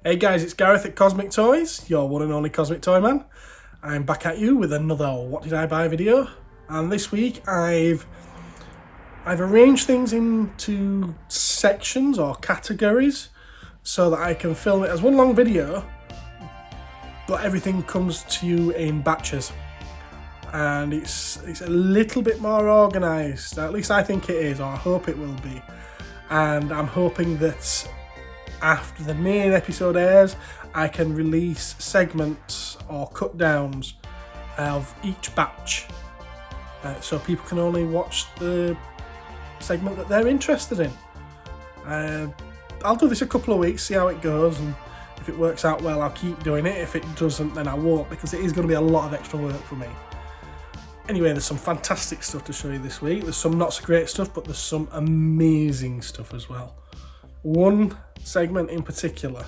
Hey guys, it's Gareth at Cosmic Toys, your one and only Cosmic Toy Man. I'm back at you with another What Did I Buy video, and this week I've arranged things into sections or categories so that I can film it as one long video, but everything comes to you in batches. And it's a little bit more organised, at least I think it is, or I hope it will be. And I'm hoping that after the main episode airs, I can release segments or cut downs of each batch, so people can only watch the segment that they're interested in. I'll do this a couple of weeks, see how it goes, and if it works out well, I'll keep doing it. If it doesn't, then I won't, because it is going to be a lot of extra work for me. Anyway, there's some fantastic stuff to show you this week. There's some not so great stuff, but there's some amazing stuff as well. One segment in particular.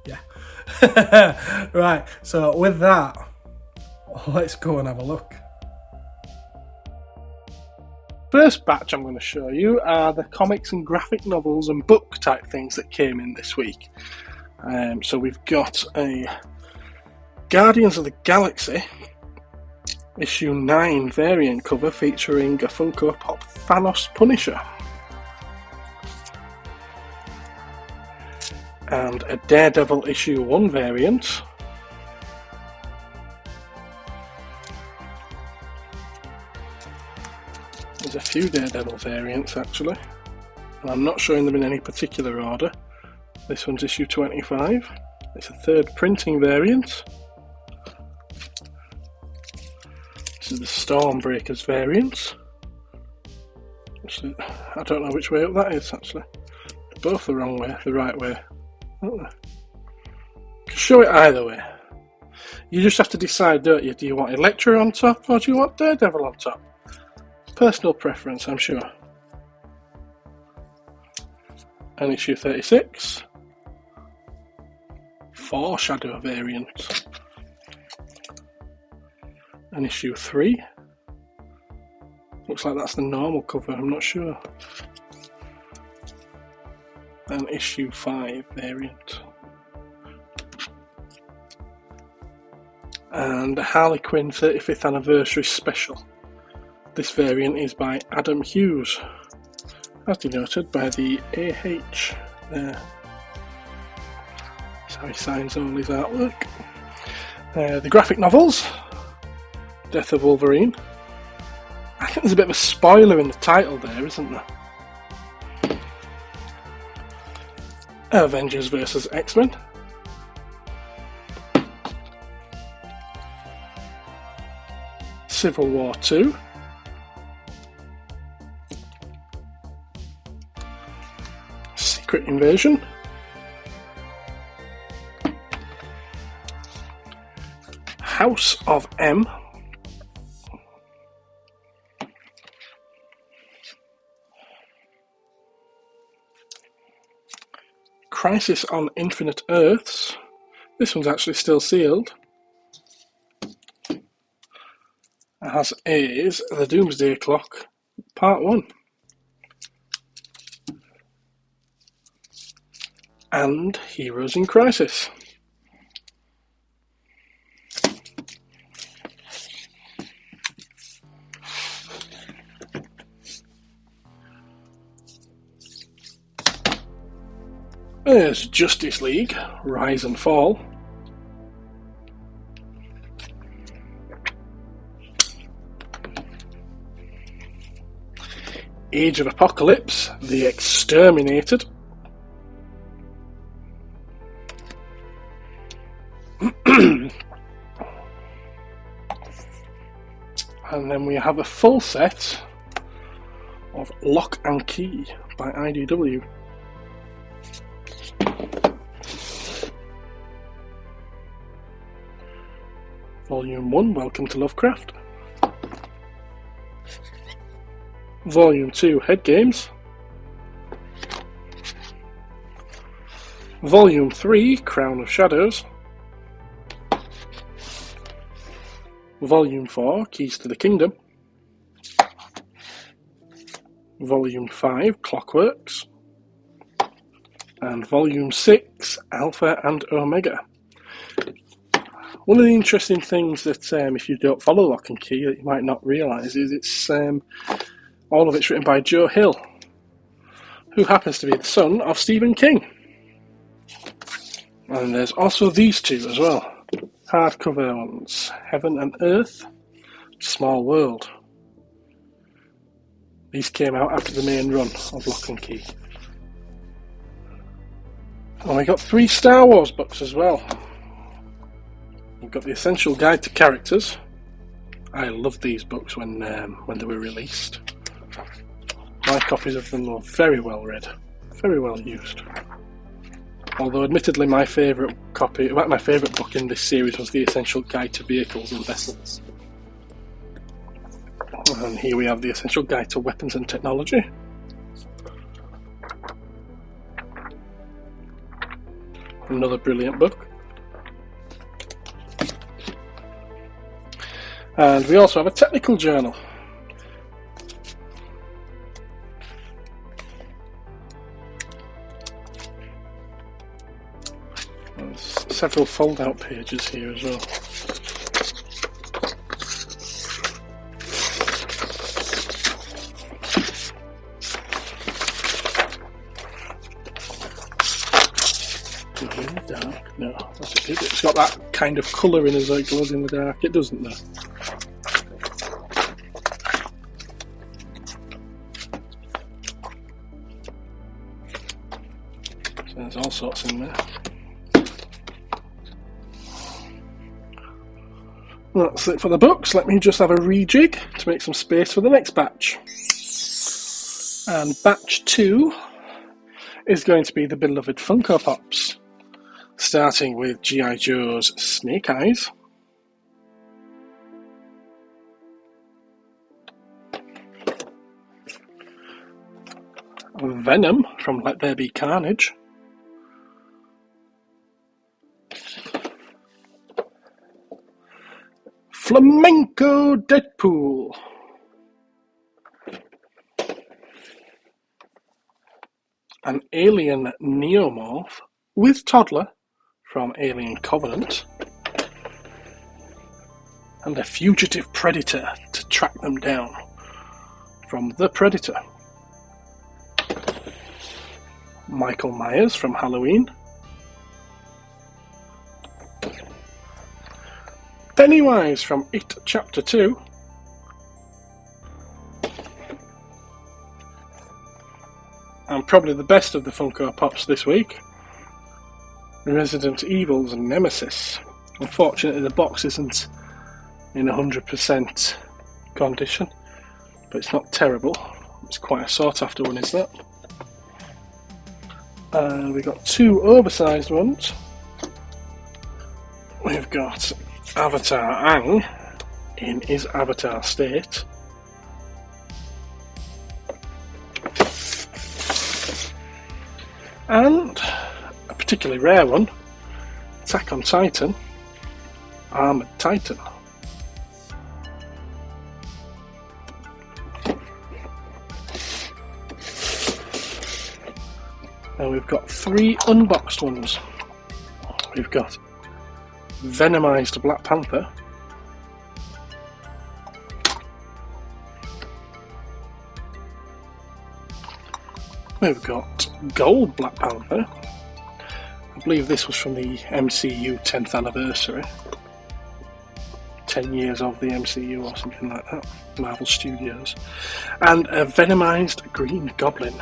Yeah. Right, so with that, let's go and have a look. First batch I'm going to show you are the comics and graphic novels and book type things that came in this week. So we've got a Guardians of the Galaxy issue 9 variant cover featuring a Funko Pop Thanos Punisher. And a Daredevil issue 1 variant. There's a few Daredevil variants actually, and I'm not showing them in any particular order. This one's issue 25. It's a third printing variant. This is the Stormbreakers variant. I don't know which way up that is actually. They're both the wrong way, the right way. You can show it either way. You just have to decide, don't you? Do you want Elektra on top or do you want Daredevil on top? Personal preference, I'm sure. And issue 36. Foreshadow variant. And issue 3. Looks like that's the normal cover, I'm not sure. And issue 5 variant. And Harley Quinn 35th anniversary special. This variant is by Adam Hughes, as denoted by the AH there. That's how he signs all his artwork. The graphic novels, Death of Wolverine. I think there's a bit of a spoiler in the title there, isn't there? Avengers vs X-Men. Civil War 2. Secret Invasion. House of M. Crisis on Infinite Earths. This one's actually still sealed. As is the Doomsday Clock Part 1. And Heroes in Crisis. There's Justice League, Rise and Fall. Age of Apocalypse, The Exterminated. And then we have a full set of Lock and Key by IDW. Volume 1, Welcome to Lovecraft. Volume 2, Head Games. Volume 3, Crown of Shadows. Volume 4, Keys to the Kingdom. Volume 5, Clockworks. and Volume 6, Alpha and Omega. One of the interesting things that, if you don't follow Lock and Key, that you might not realise is it's all of it's written by Joe Hill, who happens to be the son of Stephen King. And there's also these two as well, hardcover ones, Heaven and Earth, Small World. These came out after the main run of Lock and Key. And we got 3 Star Wars books as well. We've got the Essential Guide to Characters. I loved these books when they were released. My copies of them were very well read, very well used. Although admittedly my favourite book in this series was the Essential Guide to Vehicles and Vessels. And here we have the Essential Guide to Weapons and Technology. Another brilliant book. And we also have a technical journal. There's several fold-out pages here as well. Dark? No, it's got that kind of colour in as though it glows in the dark. It doesn't though. So there's all sorts in there. That's it for the books. Let me just have a rejig to make some space for the next batch. And batch 2 is going to be the beloved Funko Pops, starting with G.I. Joe's Snake Eyes, Venom from Let There Be Carnage, Flamenco Deadpool, an Alien Neomorph with Toddler from Alien Covenant, and a fugitive predator to track them down from The Predator. Michael Myers from Halloween, Pennywise from It Chapter 2, and probably the best of the Funko Pops this week, Resident Evil's Nemesis. Unfortunately the box isn't in 100% condition, but it's not terrible. It's quite a sought after one, is that? We got 2 oversized ones. We've got Avatar Aang in his Avatar state, and a particularly rare one, Attack on Titan, Armored Titan. Now we've got 3 unboxed ones. We've got Venomized Black Panther, we've got Gold Black Panther. I believe this was from the MCU 10th anniversary. 10 years of the MCU or something like that. Marvel Studios. And a Venomized Green Goblin.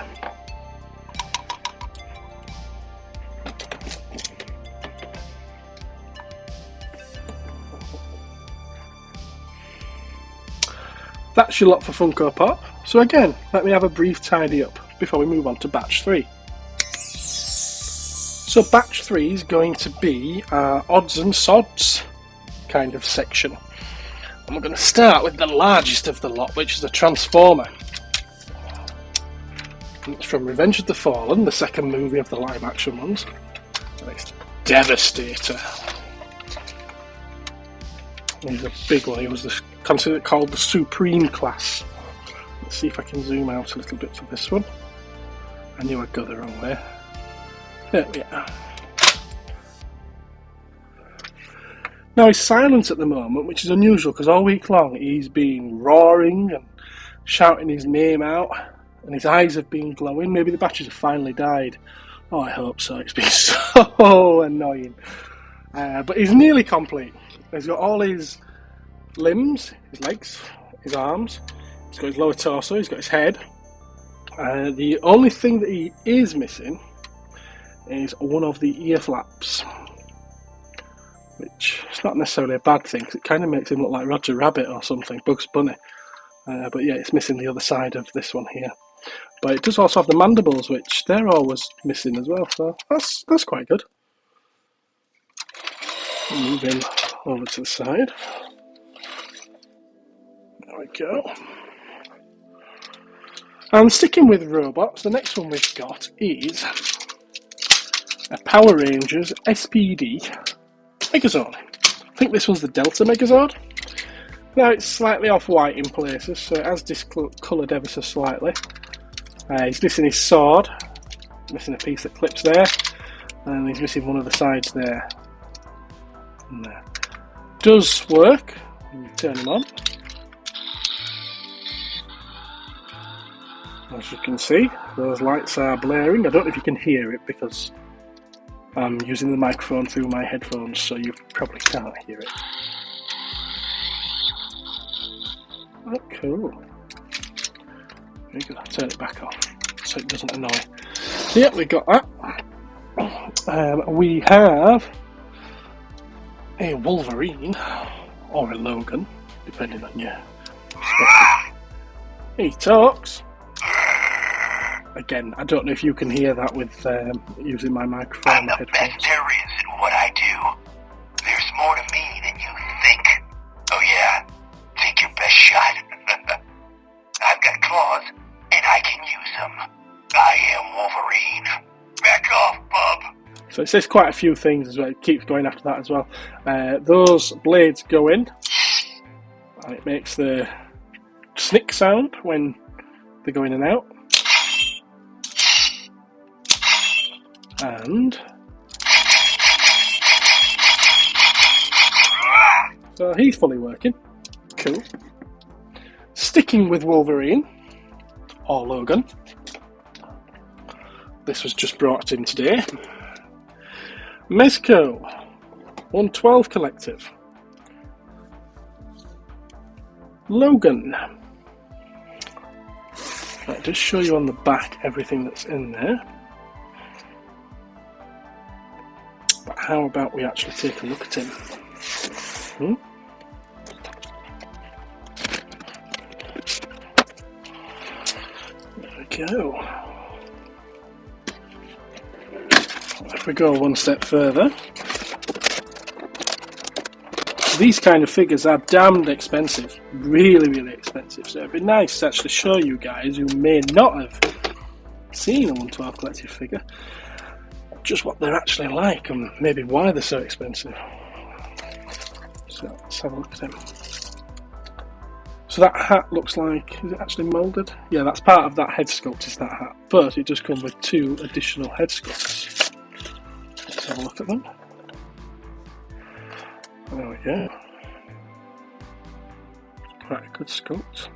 That's your lot for Funko Pop. So again, let me have a brief tidy up before we move on to batch 3. So batch 3 is going to be our Odds and Sods kind of section. And we're going to start with the largest of the lot, which is the Transformer. And it's from Revenge of the Fallen, the second movie of the live action ones. And it's Devastator. He's a big one. He was considered called the Supreme Class. Let's see if I can zoom out a little bit for this one. I knew I'd go the wrong way. There we are. Now he's silent at the moment, which is unusual because all week long he's been roaring and shouting his name out, and his eyes have been glowing. Maybe the batteries have finally died. Oh, I hope so. It's been so annoying. But he's nearly complete. He's got all his limbs, his legs, his arms. He's got his lower torso. He's got his head. The only thing that he is missing is one of the ear flaps, which is not necessarily a bad thing because it kind of makes him look like Roger Rabbit or something, Bugs Bunny. But yeah, it's missing the other side of this one here. But it does also have the mandibles, which they're always missing as well, so that's quite good. Move him over to the side. There we go. And sticking with robots, the next one we've got is a Power Rangers SPD Megazord. I think this one's the Delta Megazord. Now it's slightly off-white in places, so it has discoloured ever so slightly. He's missing his sword, missing a piece that clips there, and he's missing one of the sides there. And there. Does work when you turn him on. As you can see, those lights are blaring. I don't know if you can hear it because I'm using the microphone through my headphones, so you probably can't hear it. Oh, cool. There you go, turn it back off so it doesn't annoy. So yeah, we got that. We have a Wolverine, or a Logan, depending on your perspective. He talks. Again, I don't know if you can hear that with using my microphone. I'm the best there is in what I do. There's more to me than you think. Oh yeah, take your best shot. I've got claws, and I can use them. I am Wolverine. Back off, bub. So it says quite a few things as well. It keeps going after that as well. Those blades go in, and it makes the snick sound when they go in and out. And so he's fully working. Cool. Sticking with Wolverine, or Logan. This was just brought in today. Mezco 112 Collective. Logan. Right, just show you on the back everything that's in there. But how about we actually take a look at him? There we go. If we go one step further, these kind of figures are damned expensive, really expensive, so it'd be nice to actually show you guys who may not have seen a 112 Collective figure just what they're actually like and maybe why they're so expensive. So let's have a look at him. So that hat looks like, is it actually moulded? Yeah, that's part of that head sculpt, is that hat, but it does come with 2 additional head sculpts. Let's have a look at them. There we go. Quite a good sculpt.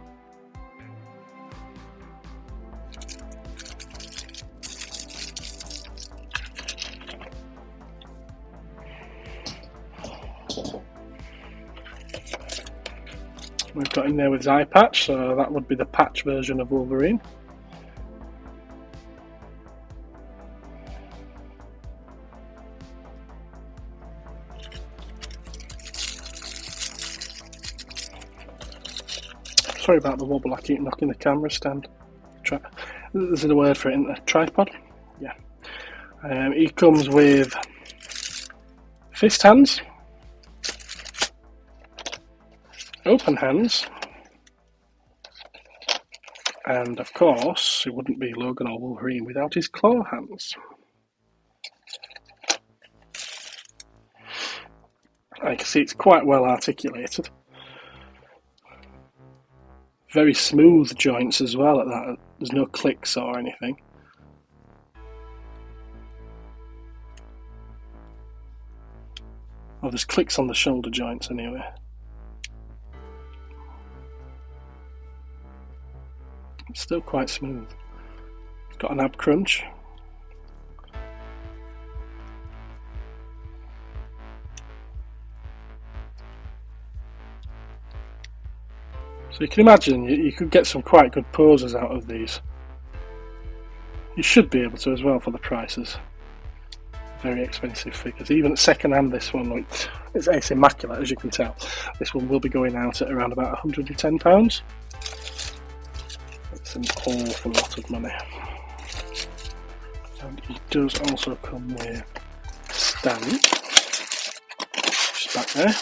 We've got in there with his eye patch, so that would be the patch version of Wolverine. Sorry about the wobble, I keep knocking the camera stand. There's a word for it, isn't there? Tripod? Yeah. He comes with fist hands, open hands, and of course it wouldn't be Logan or Wolverine without his claw hands. I can see it's quite well articulated. Very smooth joints as well at that. There's no clicks or anything. Oh, there's clicks on the shoulder joints anyway. It's still quite smooth. It's got an ab crunch. So you can imagine you could get some quite good poses out of these. You should be able to as well for the prices. Very expensive figures. Even at second hand, this one, it's immaculate as you can tell. This one will be going out at around about £110. It's an awful lot of money. And it does also come with a stand, just back there.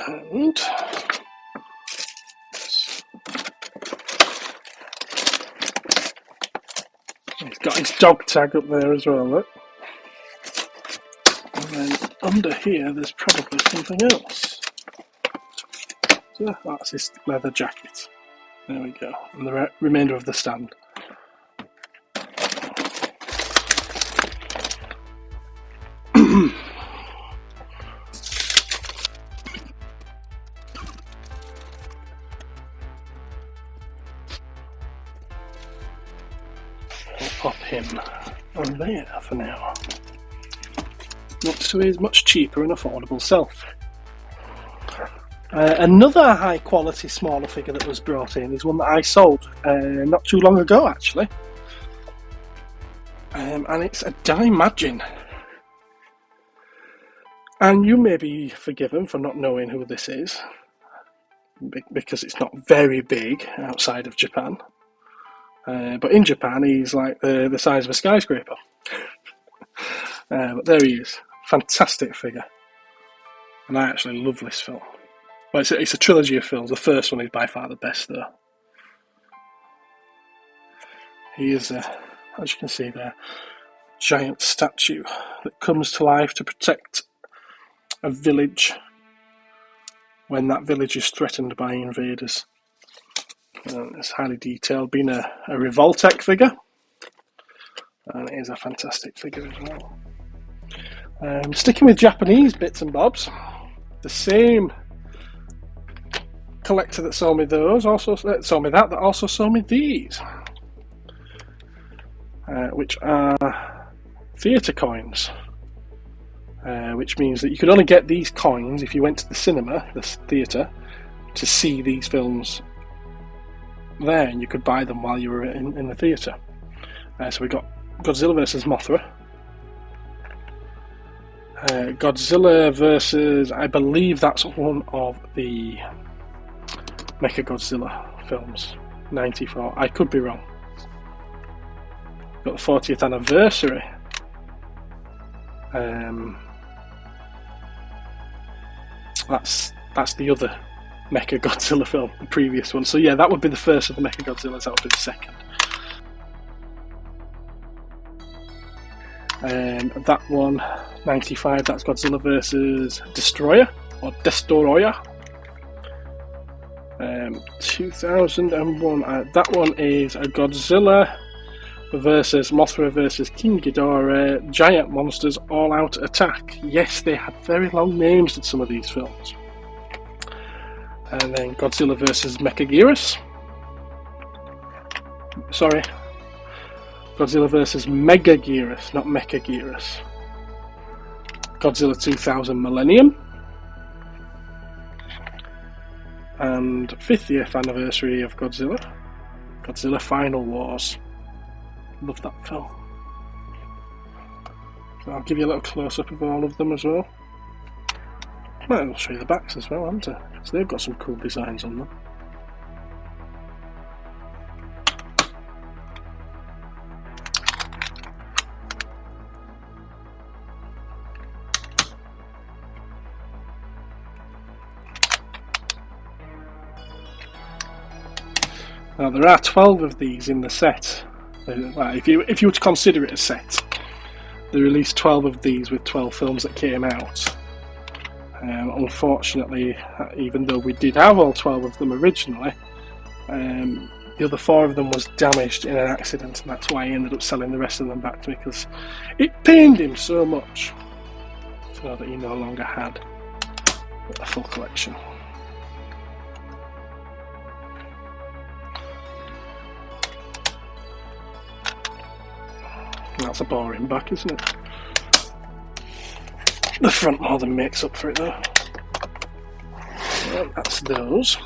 And he's got his dog tag up there as well, look. And then under here there's probably something else. So that's his leather jacket. There we go. And the remainder of the stand. We'll pop him on there for now. Next to his much cheaper and affordable self. Another high quality smaller figure that was brought in is one that I sold not too long ago actually. And it's a Daimajin. And you may be forgiven for not knowing who this is, because it's not very big outside of Japan. But in Japan he's like the size of a skyscraper. But there he is. Fantastic figure. And I actually love this film. Well, it's a trilogy of films. The first one is by far the best though. He is, as you can see there, a giant statue that comes to life to protect a village when that village is threatened by invaders. It's highly detailed, being a Revoltech figure, and it is a fantastic figure as well. Sticking with Japanese bits and bobs, the same collector that sold me those also sold me that also sold me these, which are theatre coins. Which means that you could only get these coins if you went to the cinema, the theatre, to see these films there, and you could buy them while you were in the theatre. So we got Godzilla vs Mothra, Godzilla versus, I believe that's one of the Mechagodzilla films, 94. I could be wrong. Got the 40th anniversary. That's the other Mechagodzilla film, the previous one. So yeah, that would be the first of the Mechagodzillas, that would be the second. That one, 95, that's Godzilla vs Destroyer, or Destoroyah. 2001, that one is a Godzilla versus Mothra versus King Ghidorah, giant monsters all out attack. Yes, they had very long names in some of these films. And then Godzilla versus Mechagodzilla. Sorry, Godzilla versus Megaguirus, not Mechagodzilla. Godzilla 2000 Millennium. And 50th anniversary of Godzilla. Godzilla Final Wars. Love that film. So I'll give you a little close-up of all of them as well. Might as well show you the backs as well, haven't I? Because they've got some cool designs on them. Now there are 12 of these in the set. If you were to consider it a set, they released 12 of these with 12 films that came out. Unfortunately, even though we did have all 12 of them originally, the other 4 of them was damaged in an accident, and that's why he ended up selling the rest of them back to me, because it pained him so much to know that he no longer had a full collection. That's a boring back, isn't it? The front more than makes up for it though. Right, that's those.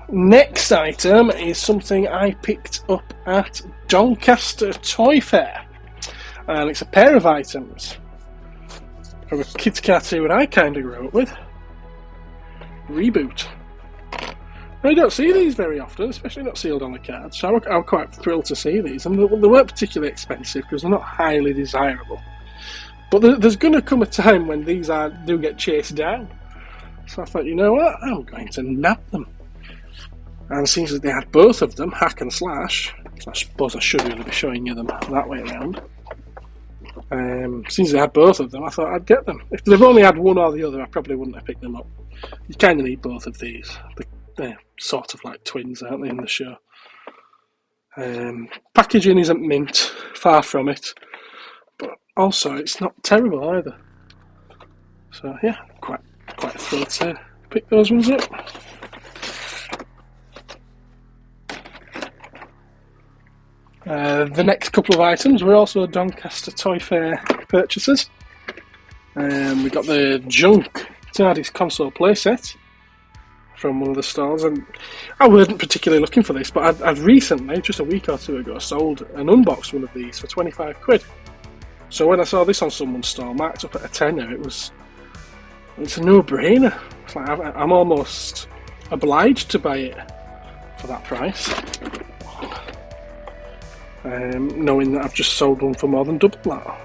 Next item is something I picked up at Doncaster Toy Fair, and it's a pair of items from a kids cartoon I kind of grew up with, Reboot. I don't see these very often, especially not sealed on the card, so I'm quite thrilled to see these, and they weren't particularly expensive because they're not highly desirable. But there's going to come a time when these do get chased down, so I thought, you know what, I'm going to nab them. And since they had both of them, hack and slash, so I suppose I should really be showing you them that way around. Since they had both of them, I thought I'd get them. If they've only had one or the other, I probably wouldn't have picked them up. You kind of need both of these. They're sort of like twins, aren't they, in the show? Packaging isn't mint, far from it, but also it's not terrible either. So yeah, quite thrilled to pick those ones up. The next couple of items were also Doncaster Toy Fair purchases. We got the Junk TARDIS console playset from one of the stores, and I wasn't particularly looking for this, but I'd recently, just a week or two ago, sold and unboxed one of these for 25 quid. So when I saw this on someone's store marked up at a tenner, it's a no-brainer. It's like I'm almost obliged to buy it for that price. Knowing that I've just sold one for more than double that.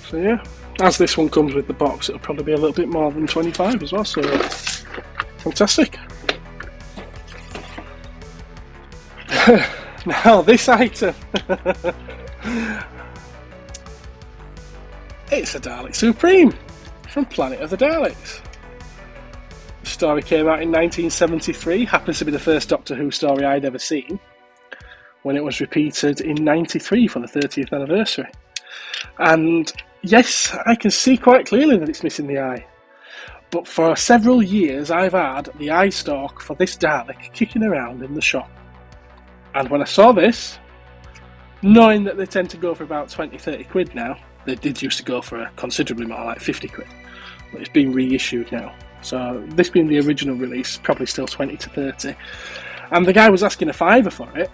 So yeah, as this one comes with the box, it'll probably be a little bit more than 25 as well, so fantastic. Now this item, it's a Dalek Supreme from Planet of the Daleks. The story came out in 1973, happens to be the first Doctor Who story I'd ever seen, when it was repeated in 93 for the 30th anniversary. And yes, I can see quite clearly that it's missing the eye. But for several years I've had the eye stalk for this Dalek kicking around in the shop. And when I saw this, knowing that they tend to go for about 20-30 quid now, they did used to go for considerably more, like 50 quid. But it's been reissued now. So this being the original release, probably still 20 to 30. And the guy was asking a £5 for it.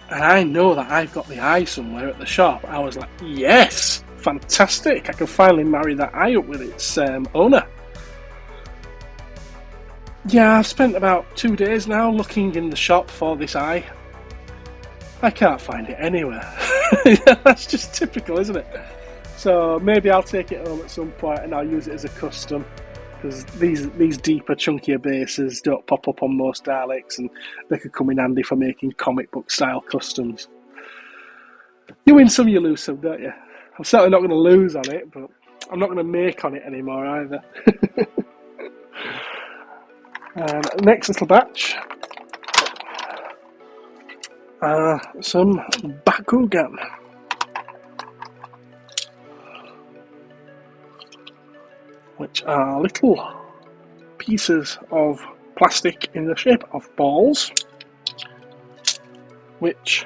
And I know that I've got the eye somewhere at the shop. I was like, yes, fantastic. I can finally marry that eye up with its owner. Yeah, I've spent about 2 days now looking in the shop for this eye. I can't find it anywhere. That's just typical, isn't it? So maybe I'll take it home at some point and I'll use it as a custom. Because these deeper, chunkier bases don't pop up on most Daleks, and they could come in handy for making comic book style customs. You win some, you lose some, don't you? I'm certainly not going to lose on it, but I'm not going to make on it anymore either. Next little batch, some Bakugan. Which are little pieces of plastic in the shape of balls, which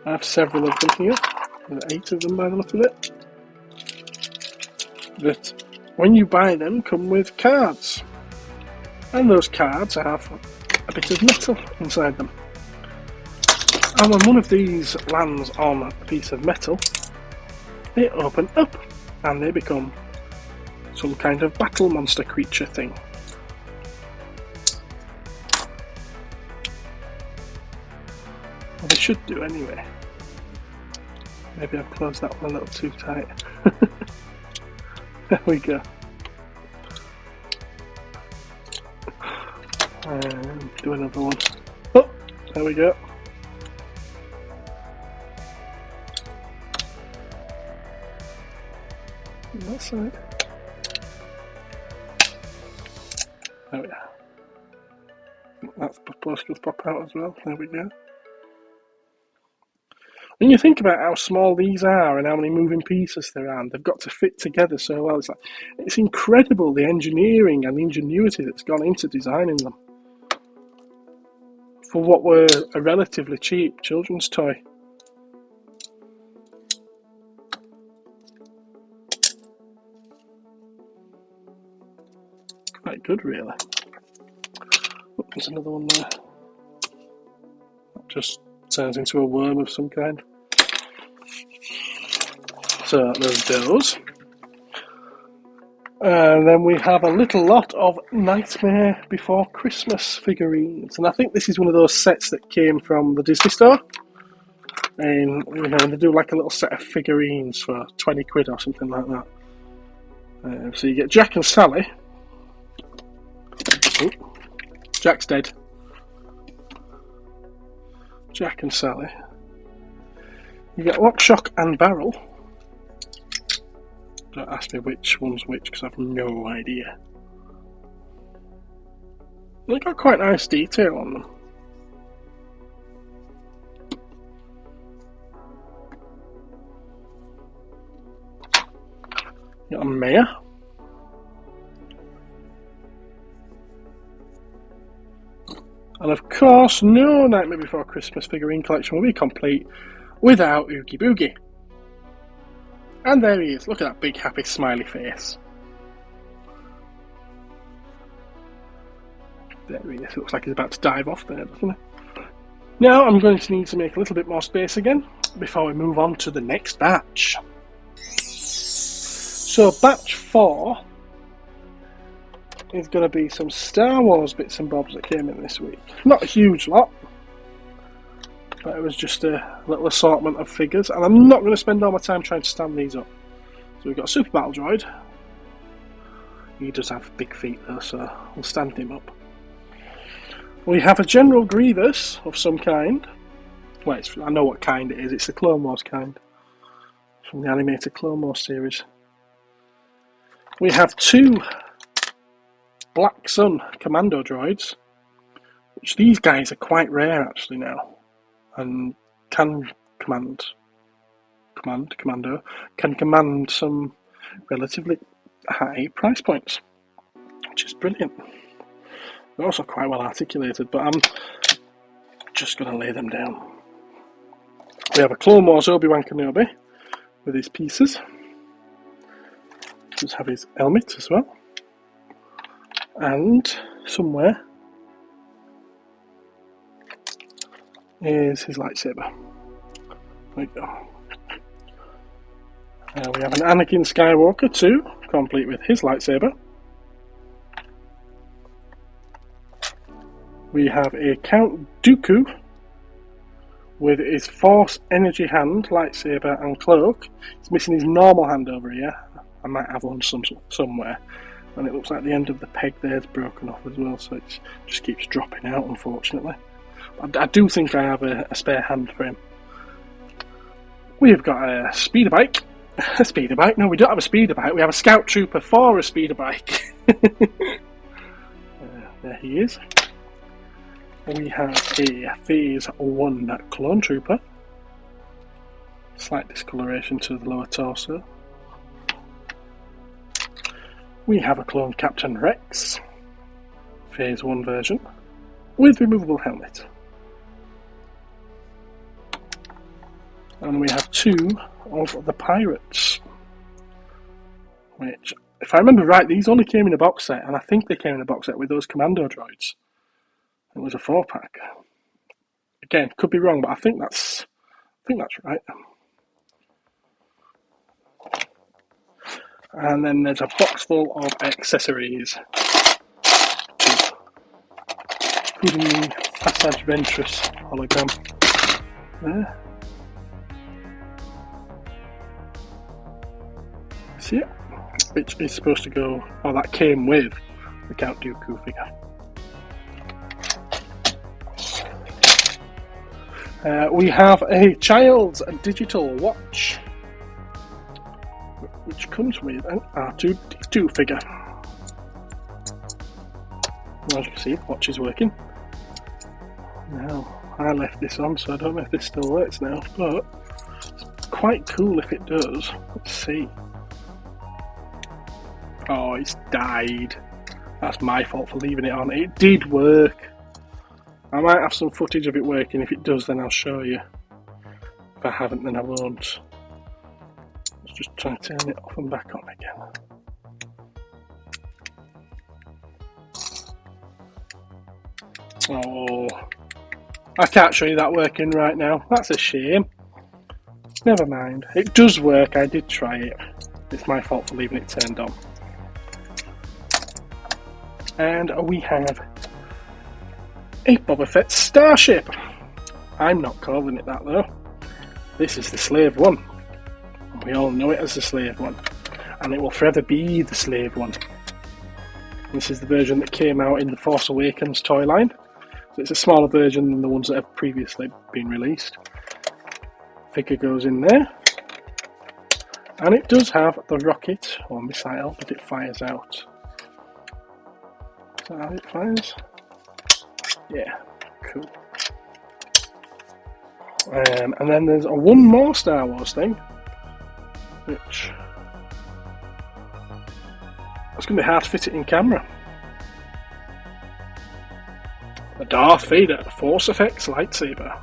I have several of them here. There are 8 of them by the look of it. That when you buy them come with cards, and those cards have a bit of metal inside them. And when one of these lands on a piece of metal, they open up and they become some kind of battle monster creature thing. Well, they should do anyway. Maybe I've closed that one a little too tight. There we go. Do another one. Oh, there we go. That side. There we are. That's supposed to pop out as well. There we go. When you think about how small these are and how many moving pieces there are, and they've got to fit together so well, it's incredible the engineering and the ingenuity that's gone into designing them for what were a relatively cheap children's toy. Quite good, really. Oh, there's another one there. That just turns into a worm of some kind. So there's those. And then we have a little lot of Nightmare Before Christmas figurines. And I think this is one of those sets that came from the Disney store. And they do like a little set of figurines for 20 quid or something like that. So you get Jack and Sally. Oh, Jack's dead. Jack and Sally. You get Lock, Shock and Barrel. Don't ask me which one's which because I've no idea. They've got quite nice detail on them. You got a mayor. And of course, no Nightmare Before Christmas figurine collection will be complete without Oogie Boogie. And there he is. Look at that big happy smiley face. There he is. Looks like he's about to dive off there, doesn't he? Now I'm going to need to make a little bit more space again before we move on to the next batch. So batch 4 is going to be some Star Wars bits and bobs that came in this week. Not a huge lot, but it was just a little assortment of figures, and I'm not going to spend all my time trying to stand these up. So we've got a Super Battle Droid. He does have big feet though, so we'll stand him up. We have a General Grievous of some kind. Well, I know what kind it is. It's the Clone Wars kind from the animated Clone Wars series. We have 2 Black Sun Commando droids, which these guys are quite rare actually now, and can command some relatively high price points, which is brilliant. They're also quite well articulated, but I'm just going to lay them down. We have a Clone Wars Obi-Wan Kenobi with his pieces. Does have his helmet as well, and somewhere is his lightsaber. There we go. We have an Anakin Skywalker too, complete with his lightsaber. We have a Count Dooku with his Force Energy hand, lightsaber and cloak. He's missing his normal hand over here. I might have one somewhere. And it looks like the end of the peg there is broken off as well, so it just keeps dropping out, unfortunately. I do think I have a spare hand for him. We've got a speeder bike. A speeder bike? No, we don't have a speeder bike. We have a Scout Trooper for a speeder bike. There he is. We have a Phase 1 Clone Trooper. Slight discoloration to the lower torso. We have a Clone Captain Rex, Phase 1 version, with removable helmet. And we have 2 of the Pirates, which, if I remember right, these only came in a box set, and I think they came in a box set with those Commando droids. It was a 4-pack. Again, could be wrong, but I think that's right. And then there's a box full of accessories, including the Passage Ventress hologram there. See it? Which is supposed to go, oh, that came with the Count Dooku figure. We have a child's digital watch, which comes with an R2-D2 figure. As you can see, the watch is working. Now, I left this on, so I don't know if this still works now, but it's quite cool if it does. Let's see. Oh, it's died. That's my fault for leaving it on. It did work. I might have some footage of it working. If it does, then I'll show you. If I haven't, then I won't. Let's just try to turn it off and back on again. Oh, I can't show you that working right now. That's a shame. Never mind. It does work. I did try it. It's my fault for leaving it turned on. And we have a Boba Fett starship. I'm not calling it that though. This is the slave one. We all know it as the slave one. And it will forever be the slave one. This is the version that came out in the Force Awakens toy line. So it's a smaller version than the ones that have previously been released. Figure goes in there. And it does have the rocket or missile that it fires out. Is that how it fires? Yeah, cool. And then there's one more Star Wars thing, which it's going to be hard to fit it in camera. The Darth Vader Force Effects lightsaber,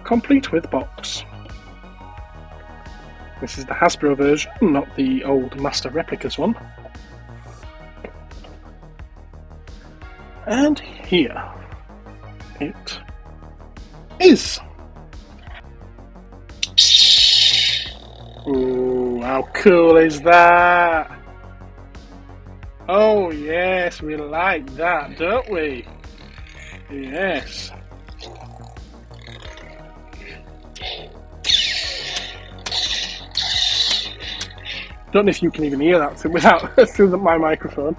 complete with box. This is the Hasbro version, not the old Master Replicas one. And here it is. Ooh, how cool is that? Oh yes, we like that, don't we? Yes. Don't know if you can even hear that without through my microphone.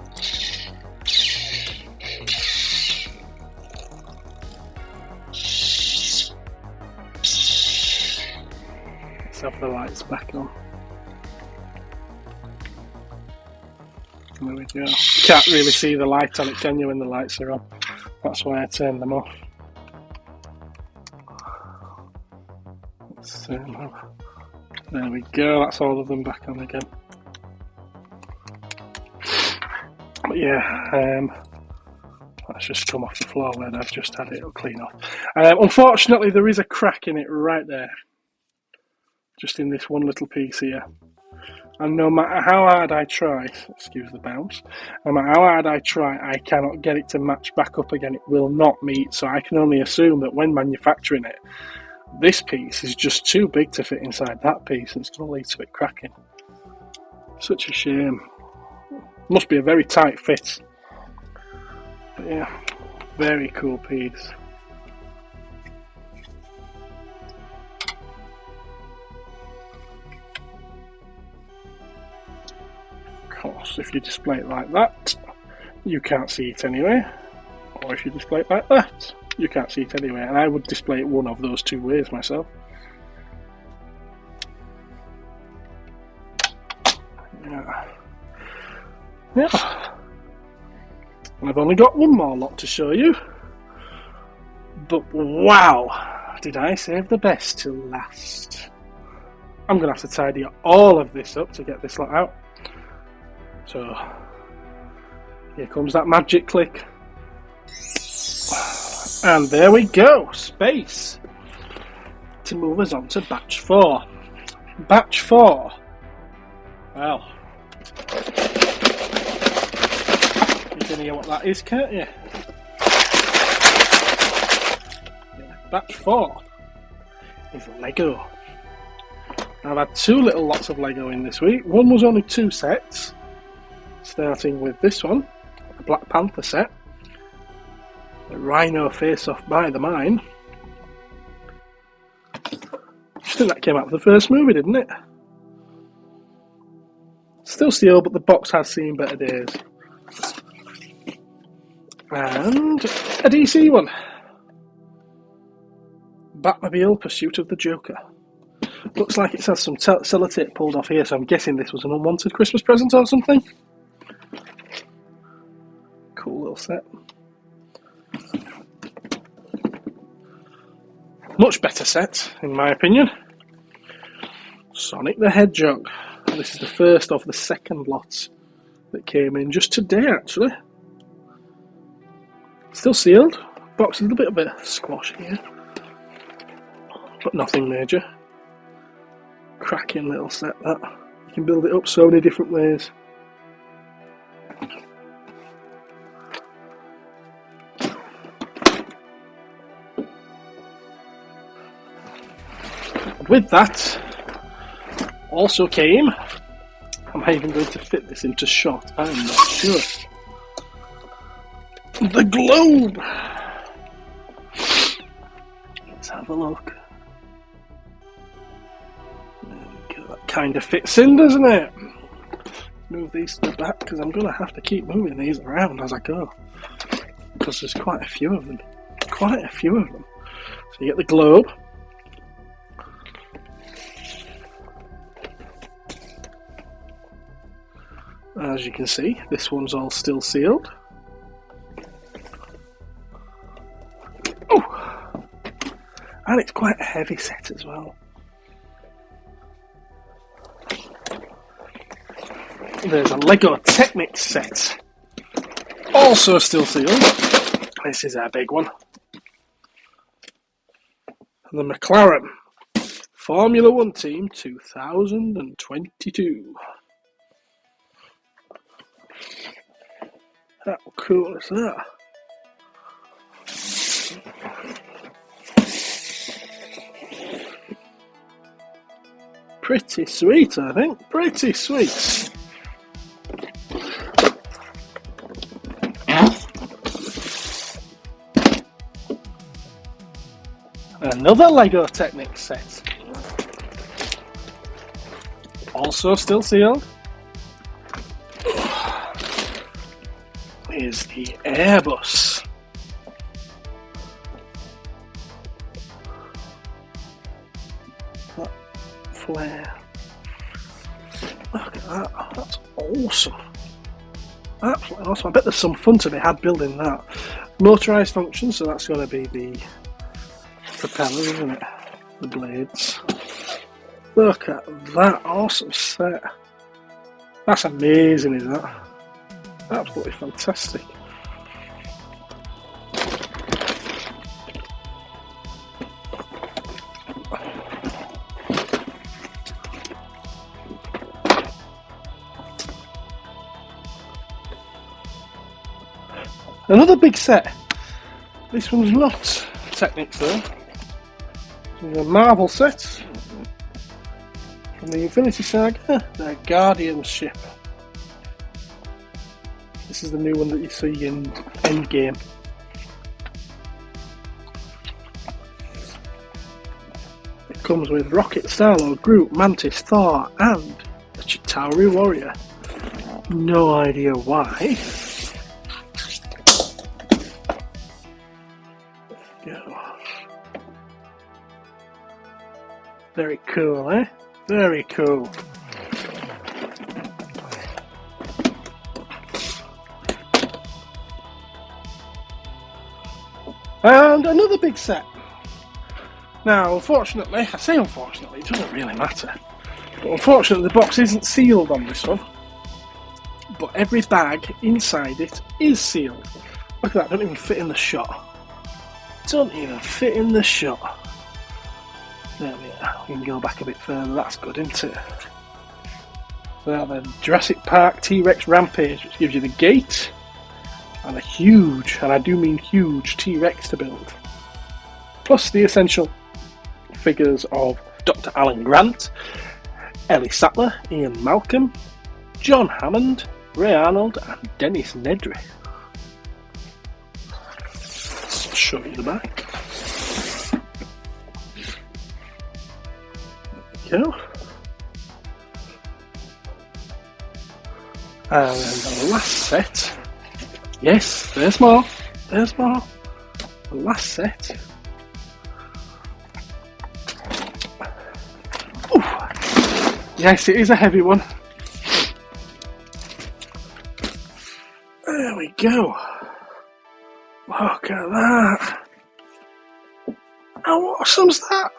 Let's have the lights back on. There we go. Can't really see the light on it, can you, when the lights are on? That's why I turned them off. Let's turn them off. There we go, that's all of them back on again. But yeah, that's just come off the floor where I've just had it, it'll clean off. Unfortunately, there is a crack in it right there. Just in this one little piece here. And no matter how hard I try, excuse the bounce, no matter how hard I try, I cannot get it to match back up again. It will not meet, so I can only assume that when manufacturing it, this piece is just too big to fit inside that piece, and it's going to lead to it cracking. Such a shame. Must be a very tight fit. But yeah, very cool piece. Course, if you display it like that, you can't see it anyway, or if you display it like that, you can't see it anyway, and I would display it one of those two ways myself. Yeah. And I've only got one more lot to show you, but wow, did I save the best till last. I'm going to have to tidy all of this up to get this lot out. So, here comes that magic click. And there we go, space. To move us on to batch 4. Batch 4. Well, you can hear what that is, can't you? Yeah, batch 4 is Lego. I've had 2 little lots of Lego in this week. One was only 2 sets. Starting with this one, the Black Panther set, the Rhino face-off by the mine. I think that came out for the first movie, didn't it? Still steel, but the box has seen better days. And a DC one, Batmobile Pursuit of the Joker. Looks like it has some sellotape pulled off here, so I'm guessing this was an unwanted Christmas present or something. Cool little set. Much better set, in my opinion. Sonic the Hedgehog. And this is the first of the second lots that came in just today, actually. Still sealed. Box is a little bit of a squash here, but nothing major. Cracking little set that. You can build it up so many different ways. With that also came, am I even going to fit this into shot? I'm not sure. The globe! Let's have a look. That kind of fits in, doesn't it? Move these to the back because I'm going to have to keep moving these around as I go. Because there's quite a few of them. Quite a few of them. So you get the globe. As you can see, this one's all still sealed. Oh! And it's quite a heavy set as well. There's a Lego Technic set. Also still sealed. This is our big one. The McLaren Formula 1 Team 2022. How cool is that? Pretty sweet, I think. Pretty sweet. Another Lego Technic set. Also still sealed. Is the Airbus. That flare. Look at that. That's awesome. Absolutely awesome. I bet there's some fun to be had building that. Motorised function, so that's going to be the propeller, isn't it? The blades. Look at that awesome set. That's amazing, isn't it? Absolutely fantastic. Another big set. This one's not Technics though. It's a Marvel set from the Infinity Saga, their Guardian ship. This is the new one that you see in Endgame. It comes with Rocket, Star-Lord, Groot, Mantis, Thor, and the Chitauri Warrior. No idea why. There we go. Very cool, eh? Very cool. And another big set. Now, unfortunately, I say unfortunately, it doesn't really matter. But unfortunately, the box isn't sealed on this one. But every bag inside it is sealed. Look at that, don't even fit in the shot. Don't even fit in the shot. There we are. We can go back a bit further, that's good, isn't it? So the Jurassic Park T-Rex Rampage, which gives you the gate. And a huge, and I do mean huge, T-Rex to build. Plus the essential figures of Dr. Alan Grant, Ellie Sattler, Ian Malcolm, John Hammond, Ray Arnold, and Dennis Nedry. I'll show you the back. There we go. And then the last set. Yes, there's more. There's more. The last set. Ooh. Yes, it is a heavy one. There we go. Look at that. How awesome's that?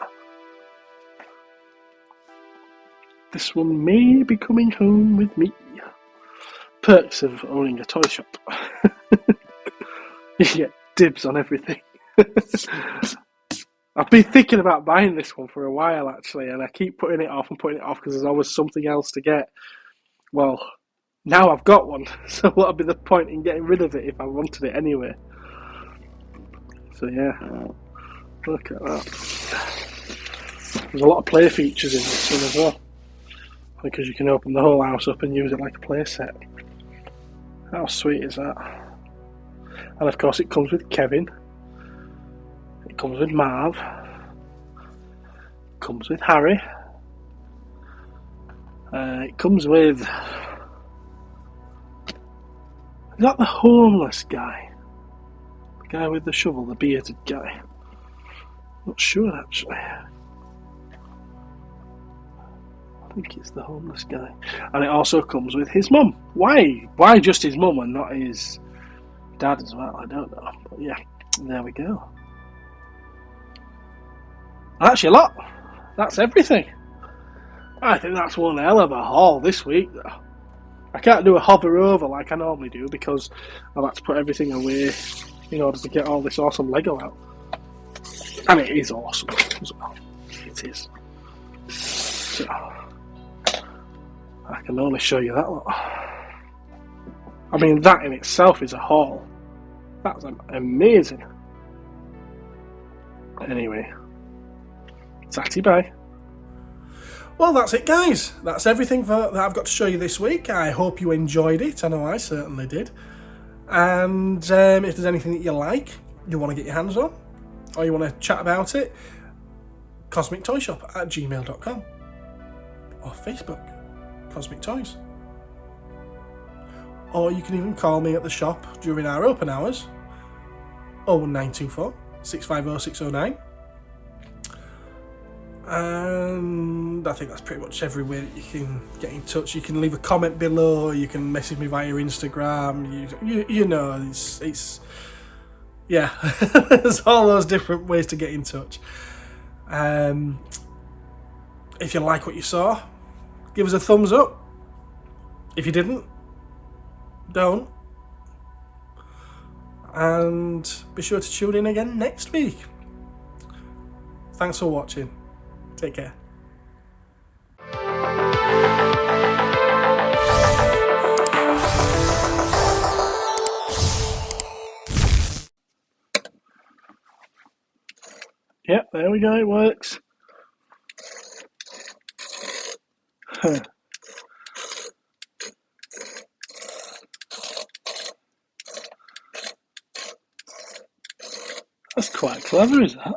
This one may be coming home with me. Perks of owning a toy shop. You get dibs on everything. I've been thinking about buying this one for a while actually, and I keep putting it off because there's always something else to get. Well, now I've got one, so what would be the point in getting rid of it if I wanted it anyway? So yeah, look at that. There's a lot of play features in this one as well, because you can open the whole house up and use it like a play set. How sweet is that? And of course it comes with Kevin, it comes with Marv, it comes with Harry, it comes with... Is that the homeless guy? The guy with the shovel, the bearded guy? Not sure actually. I think it's the homeless guy. And it also comes with his mum. Why? Why just his mum and not his dad as well? I don't know. But yeah, there we go. And actually, look, that's everything. I think that's one hell of a haul this week, though. I can't do a hover over like I normally do because I've had to put everything away in order to get all this awesome Lego out. And it is awesome as well. It is. So, I can only show you that lot. I mean, that in itself is a haul. That's amazing. Anyway, tatty bye. Well, that's it, guys. That's everything that I've got to show you this week. I hope you enjoyed it. I know I certainly did. And if there's anything that you like, you want to get your hands on, or you want to chat about it, cosmictoyshop@gmail.com or Facebook, Cosmic Toys. Or you can even call me at the shop during our open hours, 01924 650 609. And I think that's pretty much every way that you can get in touch. You can leave a comment below, you can message me via Instagram, you know, it's yeah, there's all those different ways to get in touch. If you like what you saw, give us a thumbs up. If you didn't, don't. And be sure to tune in again next week. Thanks for watching. Take care. Yep, there we go, it works. That's quite clever, is that?